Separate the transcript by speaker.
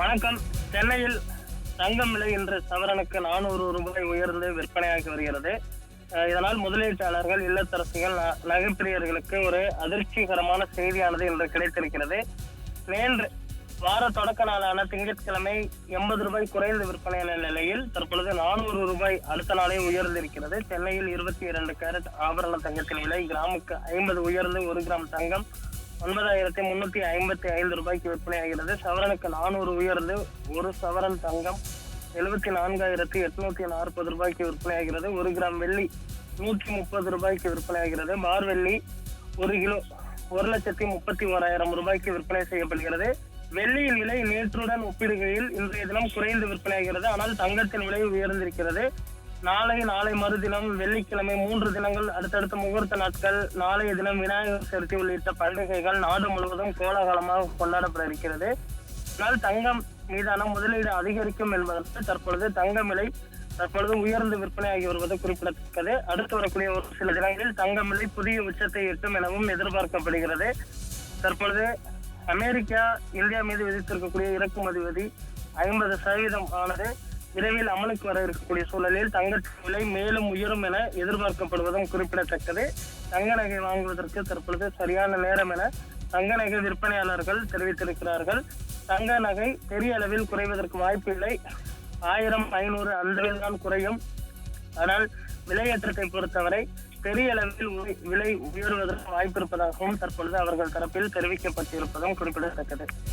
Speaker 1: வணக்கம். சென்னையில் தங்கம் விலை இன்று சவரனுக்கு 400 ரூபாய் உயர்ந்து விற்பனையாகி வருகிறது. இதனால் முதலீட்டாளர்கள், இல்லத்தரசிகள், நகைப்பிரியர்களுக்கு ஒரு அதிர்ச்சிகரமான செய்தியானது இன்று கிடைத்திருக்கிறது. நேற்று வார தொடக்க நாளான திங்கட்கிழமை 80 ரூபாய் குறைந்து விற்பனையான நிலையில் தற்பொழுது 400 ரூபாய் அடுத்த நாளே உயர்ந்திருக்கிறது. சென்னையில் 22 கேரட் ஆபரண தங்கத்தின் விலை கிராமுக்கு 50 உயர்ந்து 1 கிராம் தங்கம் 9355 ரூபாய்க்கு விற்பனையாகிறது. சவரனுக்கு 400 உயர்ந்து 1 சவரன் தங்கம் 74,840 ரூபாய்க்கு விற்பனையாகிறது. 1 கிராம் வெள்ளி 130 ரூபாய்க்கு விற்பனையாகிறது. பார் வெள்ளி 1 கிலோ 1,31,000 ரூபாய்க்கு விற்பனை செய்யப்படுகிறது. வெள்ளியின் விலை நேற்றுடன் ஒப்பிடுகையில் இன்றைய தினம் குறைந்து விற்பனையாகிறது. ஆனால் தங்கத்தின் விலை உயர்ந்திருக்கிறது. நாளை மறுதினம் வெள்ளிக்கிழமை 3 தினங்கள் அடுத்தடுத்த முகூர்த்த நாட்கள், நாளைய தினம் விநாயகர் சதுர்த்தி உள்ளிட்ட பண்டிகைகள் நாடு முழுவதும் கோலாகலமாக கொண்டாடப்பட இருக்கிறது. ஆனால் தங்கம் மீதான முதலீடு அதிகரிக்கும் என்பதற்கு தற்பொழுது தங்கம் விலை உயர்ந்து விற்பனையாகி வருவது குறிப்பிடத்தக்கது. அடுத்து வரக்கூடிய ஒரு சில தினங்களில் தங்கம் விலை புதிய உச்சத்தை எட்டும் எனவும் எதிர்பார்க்கப்படுகிறது. தற்பொழுது அமெரிக்கா இந்தியா மீது விதித்திருக்கக்கூடிய இறக்குமதி வரி 50% ஆனது விரைவில் அமலுக்கு வர இருக்கக்கூடிய சூழலில் தங்கத்தின் விலை மேலும் உயரும் என எதிர்பார்க்கப்படுவதும் குறிப்பிடத்தக்கது. தங்க நகை வாங்குவதற்கு தற்பொழுது சரியான நேரம் என தங்க நகை விற்பனையாளர்கள் தெரிவித்திருக்கிறார்கள். தங்க நகை பெரிய அளவில் குறைவதற்கு வாய்ப்பில்லை. 1000, 500 அந்த தான் குறையும். ஆனால் விலையேற்றத்தை பொறுத்தவரை பெரிய அளவில் விலை உயர்வதற்கு வாய்ப்பு இருப்பதாகவும் தற்பொழுது அவர்கள் தரப்பில் தெரிவிக்கப்பட்டிருப்பதும் குறிப்பிடத்தக்கது.